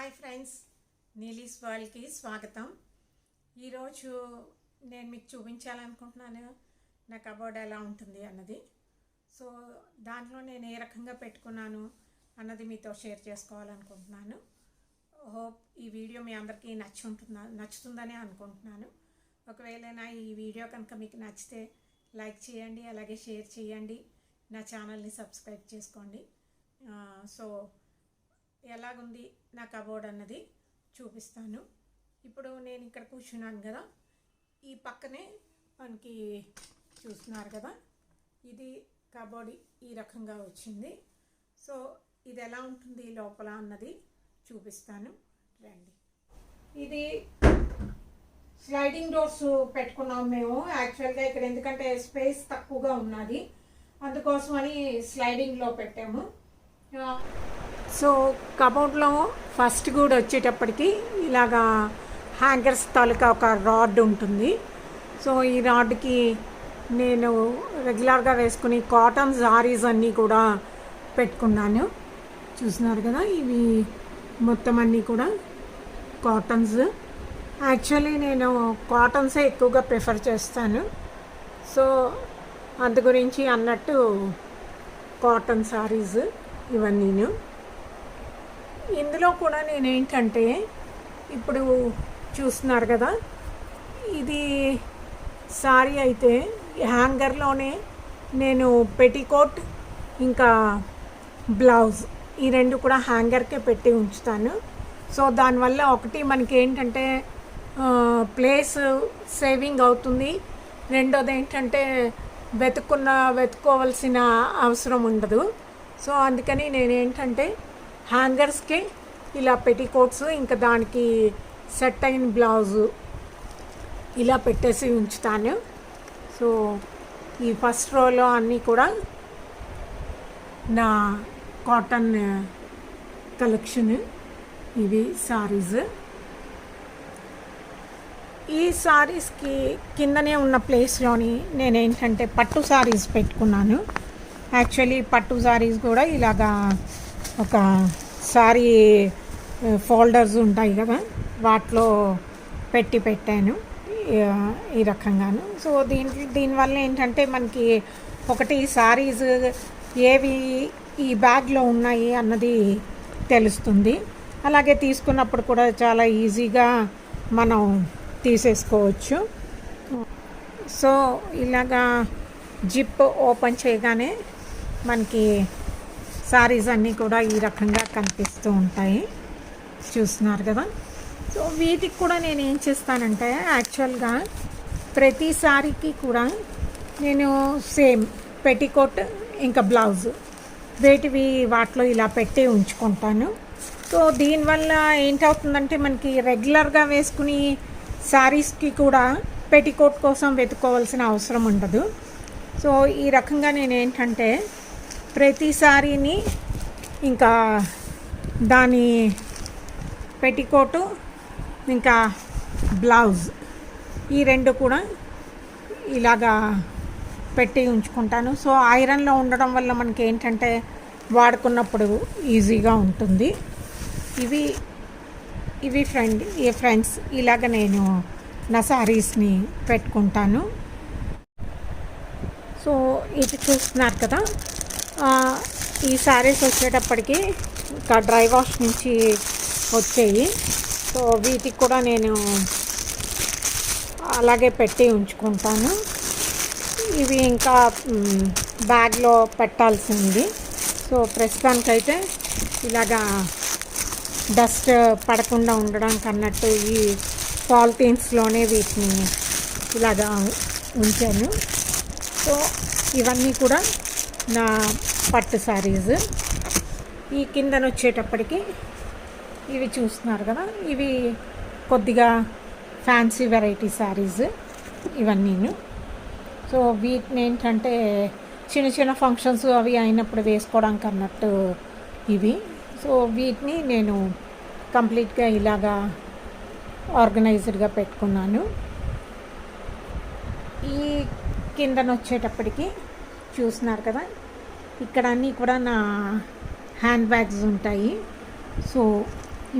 Hi friends, నీలీస్ వరల్డ్కి స్వాగతం. ఈరోజు నేను మీకు చూపించాలనుకుంటున్నాను నా కబోర్డ్ ఎలా ఉంటుంది అన్నది. సో దాంట్లో నేను ఏ రకంగా పెట్టుకున్నాను అన్నది మీతో షేర్ చేసుకోవాలనుకుంటున్నాను. హోప్ ఈ వీడియో మీ అందరికీ నచ్చుతుందని అనుకుంటున్నాను. ఒకవేళ నా ఈ వీడియో కనుక మీకు నచ్చితే లైక్ చేయండి, అలాగే షేర్ చేయండి, నా ఛానల్ని సబ్స్క్రైబ్ చేసుకోండి. సో ఎలాగుంది నా కబోర్డ్ అన్నది చూపిస్తాను. ఇప్పుడు నేను ఇక్కడ కూర్చున్నాను కదా, ఈ పక్కనే మనకి చూస్తున్నారు కదా, ఇది కబోర్డ్ ఈ రకంగా వచ్చింది. సో ఇది ఎలా ఉంటుంది లోపల అన్నది చూపిస్తాను, రండి. ఇది స్లైడింగ్ డోర్స్ పెట్టుకున్నాం మేము యాక్చువల్గా ఇక్కడ, ఎందుకంటే స్పేస్ తక్కువగా ఉన్నది, అందుకోసమని స్లైడింగ్లో పెట్టాము. సో కబోర్డ్లో ఫస్ట్ కూడా వచ్చేటప్పటికి ఇలాగా హ్యాంగర్స్ తాలూకా ఒక రాడ్ ఉంటుంది. సో ఈ రాడ్కి నేను రెగ్యులర్గా వేసుకుని కాటన్ సారీస్ అన్నీ కూడా పెట్టుకున్నాను. చూస్తున్నారు కదా, ఇవి మొత్తం అన్నీ కూడా కాటన్స్. యాక్చువల్లీ నేను కాటన్సే ఎక్కువగా ప్రిఫర్ చేస్తాను. సో అందు గురించి అన్నట్టు కాటన్ సారీస్ ఇవన్నీను. ఇందులో కూడా నేనేంటంటే ఇప్పుడు చూస్తున్నారు కదా, ఇది సారీ అయితే హ్యాంగర్లోనే నేను పెట్టికోట్ ఇంకా బ్లౌజ్ ఈ రెండు కూడా హ్యాంగర్కే పెట్టి ఉంచుతాను. సో దానివల్ల ఒకటి మనకి ఏంటంటే ప్లేస్ సేవింగ్ అవుతుంది, రెండోది ఏంటంటే వెతుక్కోవాల్సిన అవసరం ఉండదు. సో అందుకని నేనేంటంటే హ్యాంగర్స్కి ఇలా పెట్టికోట్స్ ఇంకా దానికి సెట్ అయిన బ్లౌజు ఇలా పెట్టేసి ఉంచుతాను. సో ఈ ఫస్ట్ రోలో అన్నీ కూడా నా కాటన్ కలెక్షన్. ఇవి సారీస్. ఈ సారీస్కి కిందనే ఉన్న ప్లేస్లోని నేనేంటంటే పట్టు సారీస్ పెట్టుకున్నాను. యాక్చువల్లీ పట్టు సారీస్ కూడా ఇలాగా ఒక సారీ ఫోల్డర్స్ ఉంటాయి కదా, వాటిలో పెట్టాను ఈ రకంగాను. సో దీనివల్ల ఏంటంటే మనకి ఒకటి సారీస్ ఏవి ఈ బ్యాగ్లో ఉన్నాయి అన్నది తెలుస్తుంది. అలాగే తీసుకున్నప్పుడు కూడా చాలా ఈజీగా మనం తీసేసుకోవచ్చు. సో ఇలాగా జిప్ ఓపెన్ చేయగానే మనకి సారీస్ అన్నీ కూడా ఈ రకంగా కనిపిస్తూ ఉంటాయి. చూస్తున్నారు కదా. సో వీటికి కూడా నేను ఏం చేస్తానంటే యాక్చువల్గా ప్రతి సారీకి కూడా నేను సేమ్ పెట్టికోట్ ఇంకా బ్లౌజ్ వాటిలో ఇలా పెట్టి ఉంచుకుంటాను. సో దీనివల్ల ఏంటవుతుందంటే మనకి రెగ్యులర్గా వేసుకుని సారీస్కి కూడా పెట్టికోట్ కోసం వెతుక్కోవాల్సిన అవసరం ఉండదు. సో ఈ రకంగా నేనేంటంటే ప్రతి సారీని ఇంకా దాని పెట్టికోటు ఇంకా బ్లౌజ్ ఈ రెండు కూడా ఇలాగా పెట్టి ఉంచుకుంటాను. సో ఐరన్లో ఉండడం వల్ల మనకి ఏంటంటే వాడుకున్నప్పుడు ఈజీగా ఉంటుంది. ఇవి ఫ్రెండ్స్ ఇలాగ నేను నా సారీస్ని పెట్టుకుంటాను. సో ఇది చూస్తున్నారు కదా, ఈ సారీస్ వచ్చేటప్పటికి ఇంకా డ్రై వాష్ నుంచి వచ్చాయి. సో వీటికి కూడా నేను అలాగే పెట్టి ఉంచుకుంటాను. ఇవి ఇంకా బ్యాగ్లో పెట్టాల్సింది. సో ప్రస్తుతానికైతే ఇలాగా డస్ట్ పడకుండా ఉండడానికి అన్నట్టు ఈ పాలిథీన్స్లోనే వీటిని ఇలాగా ఉంచాను. సో ఇవన్నీ కూడా నా పట్టు సారీస్. ఈ కిందన వచ్చేటప్పటికి ఇవి చూస్తున్నారు కదా, ఇవి కొద్దిగా ఫ్యాన్సీ వెరైటీ సారీస్ ఇవన్నీను. సో వీటిని ఏంటంటే చిన్న చిన్న ఫంక్షన్స్ అవి అయినప్పుడు వేసుకోవడానికి అన్నట్టు ఇవి. సో వీటిని నేను కంప్లీట్గా ఇలాగా ఆర్గనైజ్డ్గా పెట్టుకున్నాను. ఈ కిందన వచ్చేటప్పటికి చూస్తున్నారు కదా, ఇక్కడ అన్నీ కూడా నా హ్యాండ్ బ్యాగ్స్ ఉంటాయి. సో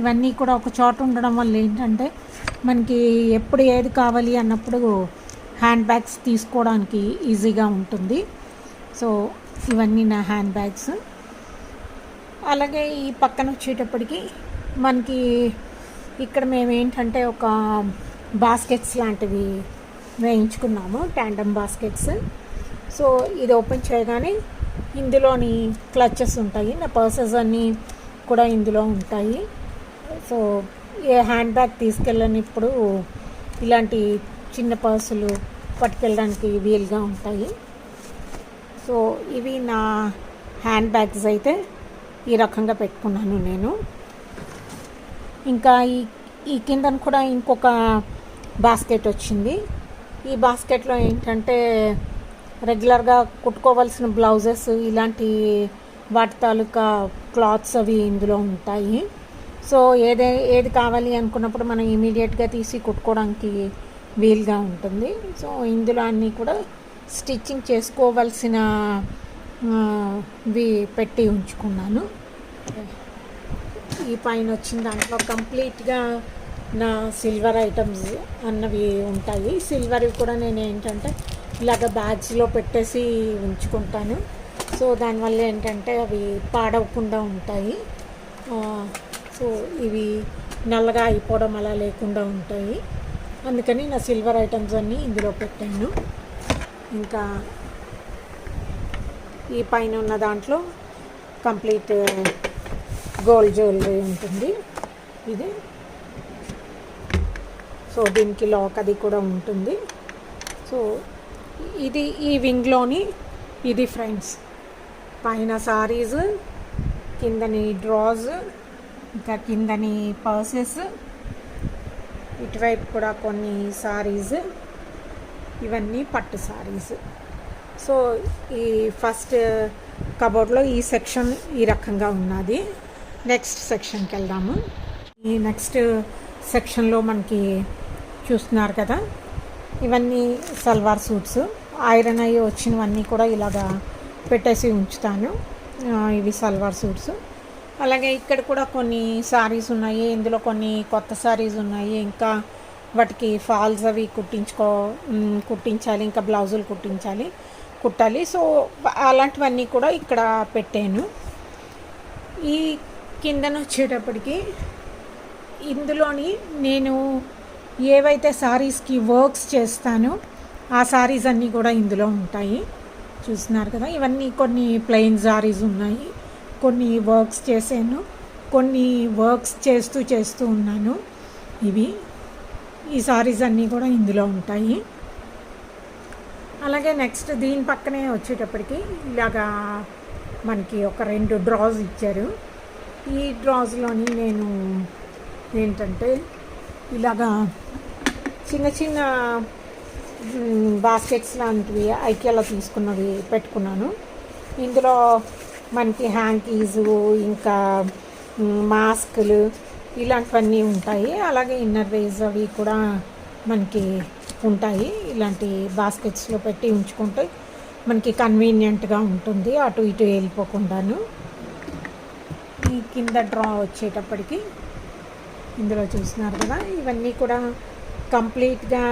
ఇవన్నీ కూడా ఒక చోట ఉండడం వల్ల ఏంటంటే మనకి ఎప్పుడు ఏది కావాలి అన్నప్పుడు హ్యాండ్ బ్యాగ్స్ తీసుకోవడానికి ఈజీగా ఉంటుంది. సో ఇవన్నీ నా హ్యాండ్ బ్యాగ్స్. అలాగే ఈ పక్కన వచ్చేటప్పటికి మనకి ఇక్కడ మేము ఏంటంటే ఒక బాస్కెట్స్ లాంటివి వేయించుకున్నాము, ట్యాండమ్ బాస్కెట్స్. సో ఇది ఓపెన్ చేయగానే ఇందులోని క్లచెస్ ఉంటాయి, నా పర్సెస్ అన్నీ కూడా ఇందులో ఉంటాయి. సో ఏ హ్యాండ్ బ్యాగ్ తీసుకెళ్ళనిప్పుడు ఇలాంటి చిన్న పర్సులు పట్టుకెళ్ళడానికి వీలుగా ఉంటాయి. సో ఇవి నా హ్యాండ్ బ్యాగ్స్ అయితే ఈ రకంగా పెట్టుకున్నాను నేను. ఇంకా ఈ కిందన కూడా ఇంకొక బాస్కెట్ వచ్చింది. ఈ బాస్కెట్లో ఏంటంటే రెగ్యులర్గా కుట్టుకోవాల్సిన బ్లౌజెస్ ఇలాంటి వాటి తాలూకా క్లాత్స్ అవి ఇందులో ఉంటాయి. సో ఏది కావాలి అనుకున్నప్పుడు మనం ఇమీడియట్గా తీసి కుట్టుకోవడానికి వీలుగా ఉంటుంది. సో ఇందులో అన్నీ కూడా స్టిచ్చింగ్ చేసుకోవాల్సిన వి పెట్టి ఉంచుకున్నాను. ఈ పైన వచ్చిన దాంట్లో కంప్లీట్గా నా సిల్వర్ ఐటమ్స్ అన్నవి ఉంటాయి. సిల్వర్వి కూడా నేను ఏంటంటే ఇలాగ బ్యాగ్స్లో పెట్టేసి ఉంచుకుంటాను. సో దానివల్ల ఏంటంటే అవి పాడవకుండా ఉంటాయి. సో ఇవి నల్లగా అయిపోవడం అలా లేకుండా ఉంటాయి. అందుకని నా సిల్వర్ ఐటమ్స్ అన్నీ ఇందులో పెట్టాను. ఇంకా ఈ పైన ఉన్న దాంట్లో కంప్లీట్ గోల్డ్ జ్యువెలరీ ఉంటుంది ఇది. సో దీనికి లాక్ అది కూడా ఉంటుంది. సో ఇది ఈ వింగ్లోని ఇది ఫ్రెండ్స్, పైన సారీస్, కిందని డ్రాస్, ఇంకా కిందని పర్సెస్, ఇటువైపు కూడా కొన్ని సారీస్, ఇవన్నీ పట్టు సారీస్. సో ఈ ఫస్ట్ కబోర్డ్లో ఈ సెక్షన్ ఈ రకంగా ఉన్నది. నెక్స్ట్ సెక్షన్కి వెళ్దాము. ఈ నెక్స్ట్ సెక్షన్లో మనకి చూస్తున్నారు కదా, ఇవన్నీ సల్వార్ సూట్స్ ఐరన్ అయ్యి వచ్చినవన్నీ కూడా ఇలాగా పెట్టేసి ఉంచుతాను. ఇవి సల్వార్ సూట్స్. అలాగే ఇక్కడ కూడా కొన్ని సారీస్ ఉన్నాయి, ఇందులో కొన్ని కొత్త సారీస్ ఉన్నాయి. ఇంకా వాటికి ఫాల్స్ అవి కుట్టించాలి, ఇంకా బ్లౌజులు కుట్టాలి. సో అలాంటివన్నీ కూడా ఇక్కడ పెట్టాను. ఈ కిందన వచ్చేటప్పటికి ఇందులోని నేను ఏవైతే సారీస్కి వర్క్స్ చేస్తానో ఆ సారీస్ అన్నీ కూడా ఇందులో ఉంటాయి. చూస్తున్నారు కదా, ఇవన్నీ కొన్ని ప్లెయిన్ సారీస్ ఉన్నాయి, కొన్ని వర్క్స్ చేశాను, కొన్ని వర్క్స్ చేస్తూ ఉన్నాను. ఈ సారీస్ అన్నీ కూడా ఇందులో ఉంటాయి. అలాగే నెక్స్ట్ దీని పక్కనే వచ్చేటప్పటికి ఇలాగా మనకి ఒక 2 డ్రాస్ ఇచ్చారు. ఈ డ్రాస్లోని నేను ఏంటంటే ఇలాగా చిన్న బాస్కెట్స్ లాంటివి ఐకియాలో తీసుకున్నవి పెట్టుకున్నాను. ఇందులో మనకి హ్యాంకీస్, ఇంకా మాస్కులు ఇలాంటివన్నీ ఉంటాయి. అలాగే ఇన్నర్ వేస్ అవి కూడా మనకి ఉంటాయి. ఇలాంటి బాస్కెట్స్లో పెట్టి ఉంచుకుంటే మనకి కన్వీనియంట్గా ఉంటుంది, అటు ఇటు వెళ్ళిపోకుండాను. ఈ కింద డ్రా వచ్చేటప్పటికి ఇందులో చూస్తున్నారు కదా, ఇవన్నీ కూడా కంప్లీట్గా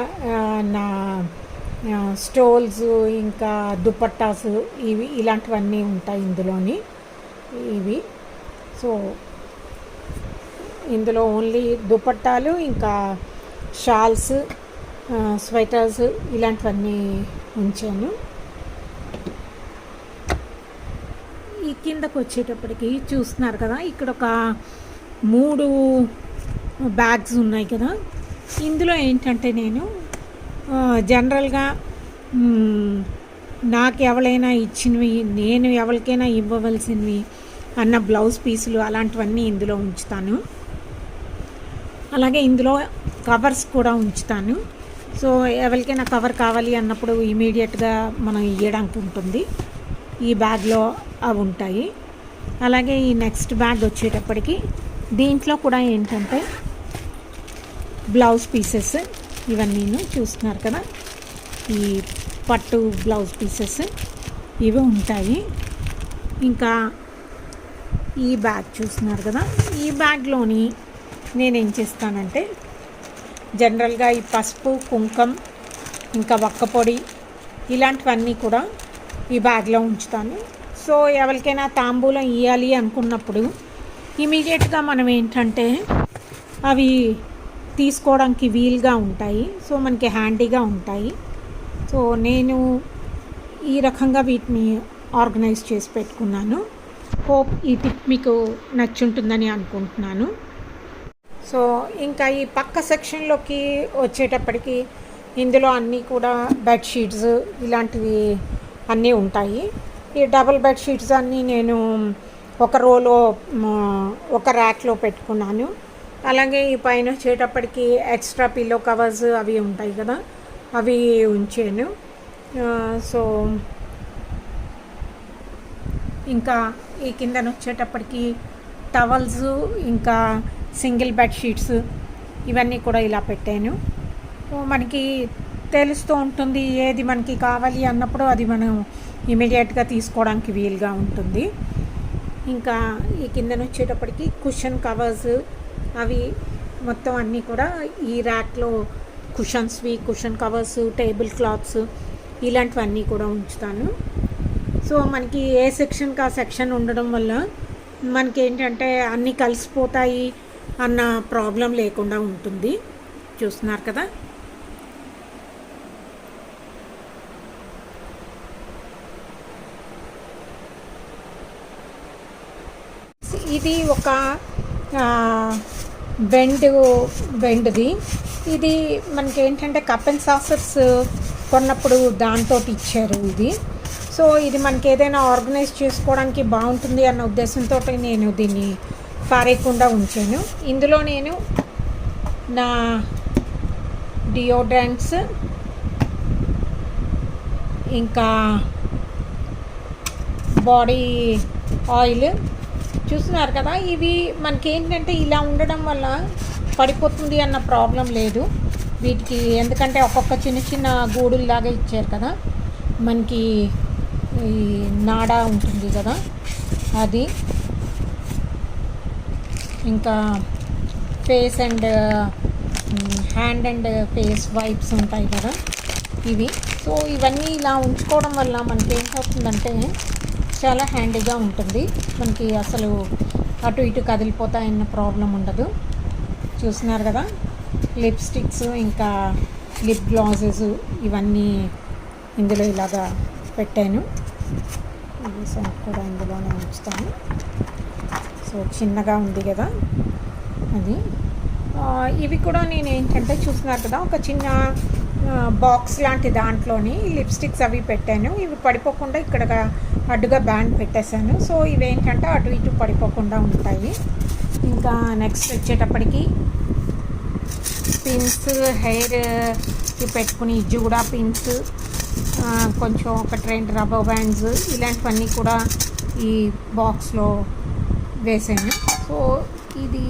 నా స్టోల్స్, ఇంకా దుపట్టాస్ ఇలాంటివన్నీ ఉంటాయి ఇందులోని ఇవి. సో ఇందులో ఓన్లీ దుపట్టాలు, ఇంకా షాల్స్, స్వెటర్స్ ఇలాంటివన్నీ ఉంచాను. ఈ కిందకు వచ్చేటప్పటికి చూస్తున్నారు కదా, ఇక్కడ ఒక 3 బ్యాగ్స్ ఉన్నాయి కదా. ఇందులో ఏంటంటే నేను జనరల్గా నాకు ఎవరైనా ఇచ్చినవి, నేను ఎవరికైనా ఇవ్వవలసినవి అన్న బ్లౌజ్ పీసులు అలాంటివన్నీ ఇందులో ఉంచుతాను. అలాగే ఇందులో కవర్స్ కూడా ఉంచుతాను. సో ఎవరికైనా కవర్ కావాలి అన్నప్పుడు ఇమీడియట్గా మనం ఇవ్వడానికి ఉంటుంది. ఈ బ్యాగ్లో అవి ఉంటాయి. అలాగే ఈ నెక్స్ట్ బ్యాగ్ వచ్చేటప్పటికి దీంట్లో కూడా ఏంటంటే బ్లౌజ్ పీసెస్ ఇవన్నీ చూస్తున్నారు కదా, ఈ పట్టు బ్లౌజ్ పీసెస్ ఇవి ఉంటాయి. ఇంకా ఈ బ్యాగ్ చూస్తున్నారు కదా, ఈ బ్యాగ్లోని నేనేం చేస్తానంటే జనరల్గా ఈ పసుపు, కుంకం, ఇంకా వక్క పొడి ఇలాంటివన్నీ కూడా ఈ బ్యాగ్లో ఉంచుతాను. సో ఎవరికైనా తాంబూలం ఇవ్వాలి అనుకున్నప్పుడు ఇమీడియట్గా మనం ఏంటంటే అవి తీసుకోవడానికి వీలుగా ఉంటాయి. సో మనకి హ్యాండీగా ఉంటాయి. సో నేను ఈ రకంగా వీటిని ఆర్గనైజ్ చేసి పెట్టుకున్నాను. హోప్ ఈ టిప్ మీకు నచ్చుంటుందని అనుకుంటున్నాను. సో ఇంకా ఈ పక్క సెక్షన్లోకి వచ్చేటప్పటికి ఇందులో అన్నీ కూడా బెడ్షీట్స్ ఇలాంటివి అన్నీ ఉంటాయి. ఈ డబుల్ బెడ్షీట్స్ అన్నీ నేను ఒక రోలో ఒక ర్యాక్లో పెట్టుకున్నాను. అలాగే ఈ పైన వచ్చేటప్పటికి ఎక్స్ట్రా పిల్లో కవర్స్ అవి ఉంటాయి కదా, అవి ఉంచాను. సో ఇంకా ఈ కిందన వచ్చేటప్పటికి టవల్స్, ఇంకా సింగిల్ బెడ్షీట్స్ ఇవన్నీ కూడా ఇలా పెట్టాను. మనకి తెలుస్తూ ఉంటుంది ఏది మనకి కావాలి అన్నప్పుడు అది మనం ఇమీడియట్గా తీసుకోవడానికి వీలుగా ఉంటుంది. ఇంకా ఈ కిందన వచ్చేటప్పటికి కుషన్ కవర్స్ అవి మొత్తం అన్నీ కూడా ఈ ర్యాక్లో కుషన్స్వి, కుషన్ కవర్స్, టేబుల్ క్లాత్స్ ఇలాంటివన్నీ కూడా ఉంచుతాను. సో మనకి ఏ సెక్షన్కి ఆ సెక్షన్ ఉండడం వల్ల మనకి ఏంటంటే అన్నీ కలిసిపోతాయి అన్న ప్రాబ్లం లేకుండా ఉంటుంది. చూస్తున్నారు కదా. ఇది ఒక బెండ్ది. ఇది మనకి ఏంటంటే కప్ అండ్ సాసర్స్ కొన్నప్పుడు దాంతో ఇచ్చారు ఇది. సో ఇది మనకి ఏదైనా ఆర్గనైజ్ చేసుకోవడానికి బాగుంటుంది అన్న ఉద్దేశంతో నేను దీన్ని పారేయకుండా ఉంచాను. ఇందులో నేను నా డియోడ్రెంట్స్, ఇంకా బాడీ ఆయిల్ చూస్తున్నారు కదా. ఇవి మనకి ఏంటంటే ఇలా ఉండడం వల్ల పడిపోతుంది అన్న ప్రాబ్లం లేదు వీటికి. ఎందుకంటే ఒక్కొక్క చిన్న చిన్న గూడుల్లాగా ఇచ్చారు కదా, మనకి ఈ నాడా ఉంటుంది కదా అది, ఇంకా face and hand and face wipes ఉంటాయి కదా ఇవి. సో ఇవన్నీ ఇలా ఉంచుకోవడం వల్ల మనకి ఏంటవుతుందంటే చాలా హ్యాండీగా ఉంటుంది. మనకి అసలు అటు ఇటు కదిలిపోతాయన్న ప్రాబ్లం ఉండదు. చూస్తున్నారు కదా. లిప్స్టిక్స్, ఇంకా లిప్ గ్లాసెస్ ఇవన్నీ ఇందులో ఇలాగా పెట్టాను. ఇవి సెంట్ కూడా ఇందులోనే ఉంచుతాను. సో చిన్నగా ఉంది కదా అది. ఇవి కూడా నేను ఏంటంటే చూస్తున్నారు కదా, ఒక చిన్న బాక్స్ లాంటి దాంట్లోని లిప్స్టిక్స్ అవి పెట్టాను. ఇవి పడిపోకుండా ఇక్కడ అడ్డుగా బ్యాండ్ పెట్టేశాను. సో ఇవి ఏంటంటే అటు ఇటు పడిపోకుండా ఉంటాయి. ఇంకా నెక్స్ట్ వచ్చేటప్పటికి పిన్స్, హెయిర్కి పెట్టుకుని జూడా పిన్స్, కొంచెం ఒక 2 రబ్బర్ బ్యాండ్స్ ఇలాంటివన్నీ కూడా ఈ బాక్స్లో వేసాను. సో ఇది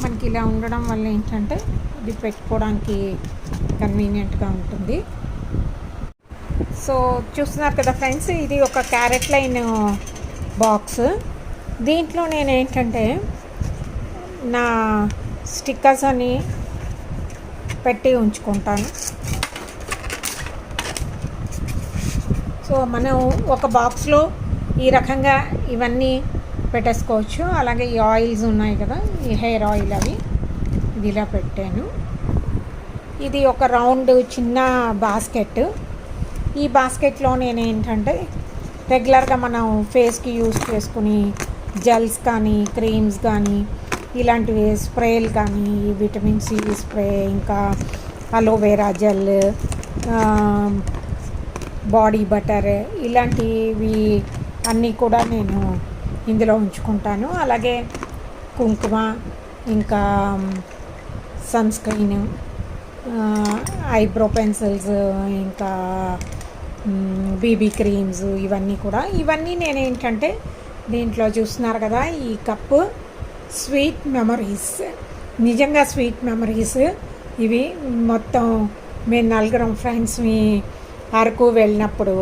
మనకి ఇలా ఉండడం వల్ల ఏంటంటే ఇది పెట్టుకోవడానికి కన్వీనియంట్గా ఉంటుంది. సో చూస్తున్నారు కదా ఫ్రెండ్స్, ఇది ఒక క్యారెట్ లైన్ బాక్స్. దీంట్లో నేను ఏంటంటే నా స్టిక్కర్స్ అని పెట్టి ఉంచుకుంటాను. సో మనం ఒక బాక్స్లో ఈ రకంగా ఇవన్నీ పెట్టేసుకోవచ్చు. అలాగే ఈ ఆయిల్స్ ఉన్నాయి కదా, ఈ హెయిర్ ఆయిల్ అవి ఇది ఇలా పెట్టాను. ఇది ఒక రౌండ్ చిన్న బాస్కెట్. ఈ బాస్కెట్లో నేను ఏంటంటే రెగ్యులర్గా మనం ఫేస్కి యూజ్ చేసుకుని జెల్స్ కానీ, క్రీమ్స్ కానీ, ఇలాంటివి స్ప్రేలు కానీ, విటమిన్ సి స్ప్రే, ఇంకా అలోవెరా జెల్, బాడీ బటర్ ఇలాంటివి అన్నీ కూడా నేను ఇందులో ఉంచుకుంటాను. అలాగే కుంకుమ, ఇంకా సన్ స్క్రీన్, ఐబ్రో పెన్సిల్స్, ఇంకా బీబీ క్రీమ్స్ ఇవన్నీ నేను ఏంటంటే దీంట్లో చూస్తున్నారు కదా. ఈ కప్పు స్వీట్ మెమరీస్, నిజంగా స్వీట్ మెమరీస్ ఇవి. మొత్తం మేము 4 ఫ్రెండ్స్ని అరకు వెళ్ళినప్పుడు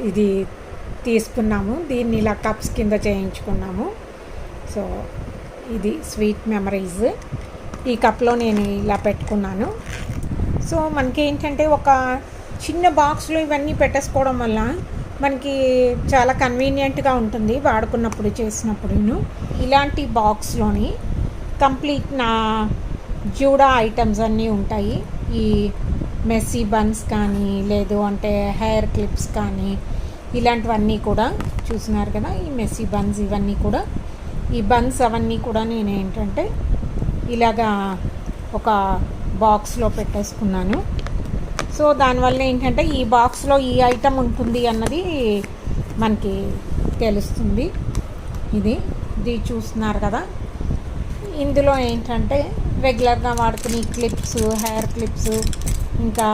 ఇది తీసుకున్నాము. దీన్ని ఇలా కప్స్ కింద చేయించుకున్నాము. సో ఇది స్వీట్ మెమరీస్. ఈ కప్లో నేను ఇలా పెట్టుకున్నాను. సో మనకి ఏంటంటే ఒక చిన్న బాక్స్లో ఇవన్నీ పెట్టేసుకోవడం వల్ల మనకి చాలా కన్వీనియంట్గా ఉంటుంది వాడుకున్నప్పుడు చేసినప్పుడు. ఇలాంటి బాక్స్లోని కంప్లీట్ నా జూడా ఐటమ్స్ అన్నీ ఉంటాయి. ఈ మెస్సీ బన్స్ కానీ, లేదు అంటే హెయిర్ క్లిప్స్ కానీ, ఇలాంటివన్నీ కూడా చూస్తున్నారు కదా. ఈ మెస్సీ బన్స్ ఇవన్నీ కూడా, ఈ బన్స్ అవన్నీ కూడా నేను ఏంటంటే ఇలాగా ఒక బాక్స్లో పెట్టేసుకున్నాను. సో దానివల్ల ఏంటంటే ఈ బాక్స్లో ఈ ఐటమ్ ఉంటుంది అన్నది మనకి తెలుస్తుంది. ఇది చూస్తున్నారు కదా. ఇందులో ఏంటంటే రెగ్యులర్గా వాడుకునే క్లిప్స్, హెయిర్ క్లిప్స్, ఇంకా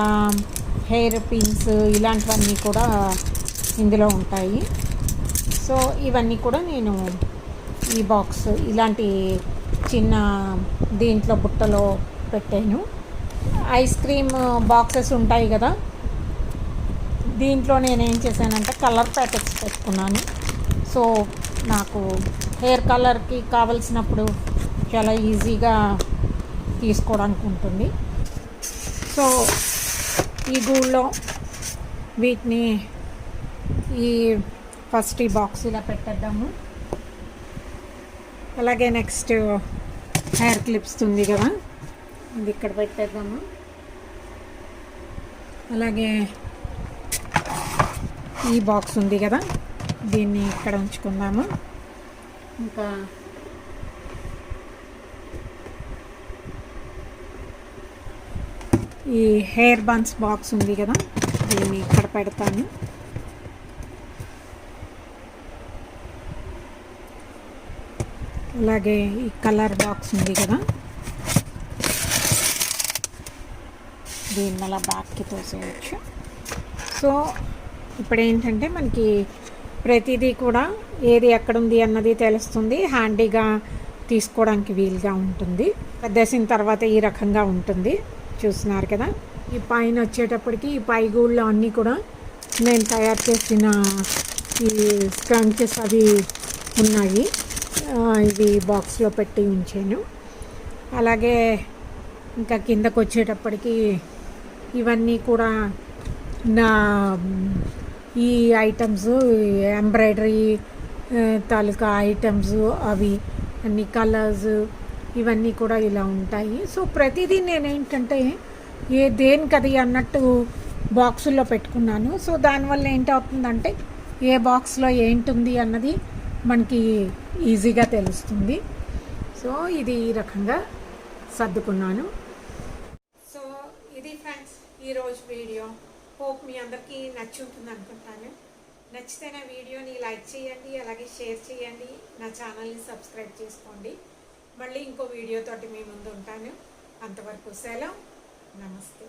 హెయిర్ పిన్స్ ఇలాంటివన్నీ కూడా ఇందులో ఉంటాయి. సో ఇవన్నీ కూడా నేను ఈ బాక్స్ ఇలాంటి చిన్న దీంట్లో బుట్టలో పెట్టాను. ఐస్ క్రీమ్ బాక్సెస్ ఉంటాయి కదా, దీంట్లో నేను ఏం చేశానంటే కలర్ ప్యాకెట్స్ పెట్టుకున్నాను. సో నాకు హెయిర్ కలర్కి కావలసినప్పుడు చాలా ఈజీగా తీసుకోవడానికి ఉంటుంది. సో ఈ గూళ్ళో వీటిని ఈ ఫస్ట్ ఈ బాక్స్ ఇలా పెట్టేద్దాము. అలాగే నెక్స్ట్ హెయిర్ క్లిప్స్ ఉంది కదా, ఇది ఇక్కడ పెట్టేద్దాము. అలాగే ఈ బాక్స్ ఉంది కదా, దీన్ని ఇక్కడ ఉంచుకుందాము. ఇంకా ఈ హెయిర్ బన్స్ బాక్స్ ఉంది కదా, దీన్ని ఇక్కడ పెడతాను. అలాగే ఈ కలర్ బాక్స్ ఉంది కదా, దీన్ని అలా బ్యాక్కి తోసేయచ్చు. సో ఇప్పుడు ఏంటంటే మనకి ప్రతిదీ కూడా ఏది ఎక్కడుంది అన్నది తెలుస్తుంది, హ్యాండీగా తీసుకోవడానికి వీలుగా ఉంటుంది. పెద్దేసిన తర్వాత ఈ రకంగా ఉంటుంది, చూస్తున్నారు కదా. ఈ పైన వచ్చేటప్పటికి ఈ పైగూళ్ళు అన్నీ కూడా నేను తయారు చేసిన ఈ స్క్రంచెస్ అవి ఉన్నాయి, ఇవి బాక్స్లో పెట్టి ఉంచాను. అలాగే ఇంకా కిందకు వచ్చేటప్పటికి ఇవన్నీ కూడా నా ఈ ఐటమ్స్ ఎంబ్రాయిడరీ తాలూకా ఐటమ్స్, అవి అన్ని కలర్స్ ఇవన్నీ కూడా ఇలా ఉంటాయి. సో ప్రతిదీ నేనేంటంటే దేనికది అన్నట్టు బాక్సుల్లో పెట్టుకున్నాను. సో దానివల్ల ఏంటవుతుందంటే ఏ బాక్స్లో ఏంటుంది అన్నది మనకి ఈజీగా తెలుస్తుంది. సో ఇది ఈ రకంగా సర్దుకున్నాను. సో ఇది ఫ్రెండ్స్ ఈరోజు వీడియో. హోప్ మీ అందరికీ నచ్చి ఉంటుంది అనుకుంటాను. నచ్చితే నా వీడియోని లైక్ చేయండి, అలాగే షేర్ చేయండి, నా ఛానల్ని సబ్స్క్రైబ్ చేసుకోండి. మళ్ళీ ఇంకో వీడియోతోటి మీ ముందు ఉంటాను. అంతవరకు సెలవు, నమస్తే.